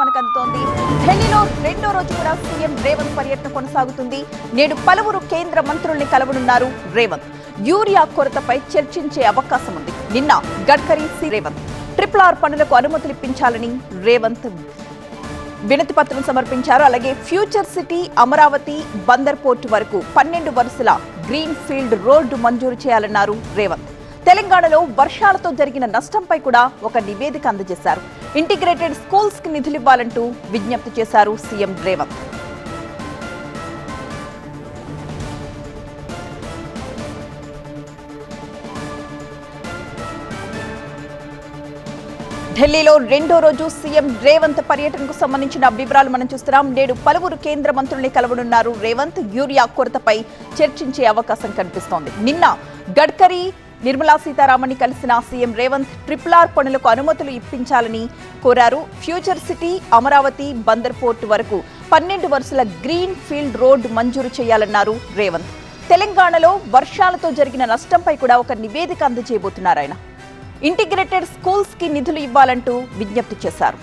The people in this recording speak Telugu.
మనకు అందుతోంది. ఢిల్లీలో రెండో రోజు కూడా సీఎం రేవంత్ పర్యటన కొనసాగుతుంది. నేడు పలువురు కేంద్ర మంత్రుల్ని కలవనున్నారు రేవంత్. యూరియా కొరతపై చర్చించే అవకాశం ఉంది. నిన్న గడ్కరీ రేవంత్ RRR పనులకు అనుమతులు ఇప్పించాలని రేవంత్ వినతి పత్రం సమర్పించారు. అలాగే future city Amaravati Bandar port వరకు 12 వరుసల గ్రీన్ ఫీల్డ్ రోడ్డు మంజూరు చేయాలన్నారు రేవంత్. తెలంగాణలో వర్షాలతో జరిగిన నష్టంపై కూడా ఒక నివేదిక అందజేశారు. ఇంటిగ్రేటెడ్ స్కూల్స్ కి నిధులివ్వాలంటూ విజ్ఞప్తి చేశారు సీఎం రేవంత్. ఢిల్లీలో రెండో రోజు సీఎం రేవంత్ పర్యటనకు సంబంధించిన వివరాలు మనం చూస్తున్నాం. నేడు పలువురు కేంద్ర మంత్రుల్ని కలవనున్నారు రేవంత్. యూరియా కొరతపై చర్చించే అవకాశం కనిపిస్తోంది. నిన్న గడ్కరీ నిర్మలా సీతారామన్ కలిసిన సీఎం రేవంత్ RRR పనులకు అనుమతులు ఇప్పించాలని కోరారు. Future city Amaravati Bandar port వరకు 12 వరుసల గ్రీన్ ఫీల్డ్ రోడ్డు మంజూరు చేయాలన్నారు రేవంత్. తెలంగాణలో వర్షాలతో జరిగిన నష్టంపై కూడా ఒక నివేదిక అందజేయబోతున్నారు ఆయన. ఇంటిగ్రేటెడ్ స్కూల్స్ కి నిధులు ఇవ్వాలంటూ విజ్ఞప్తి చేశారు.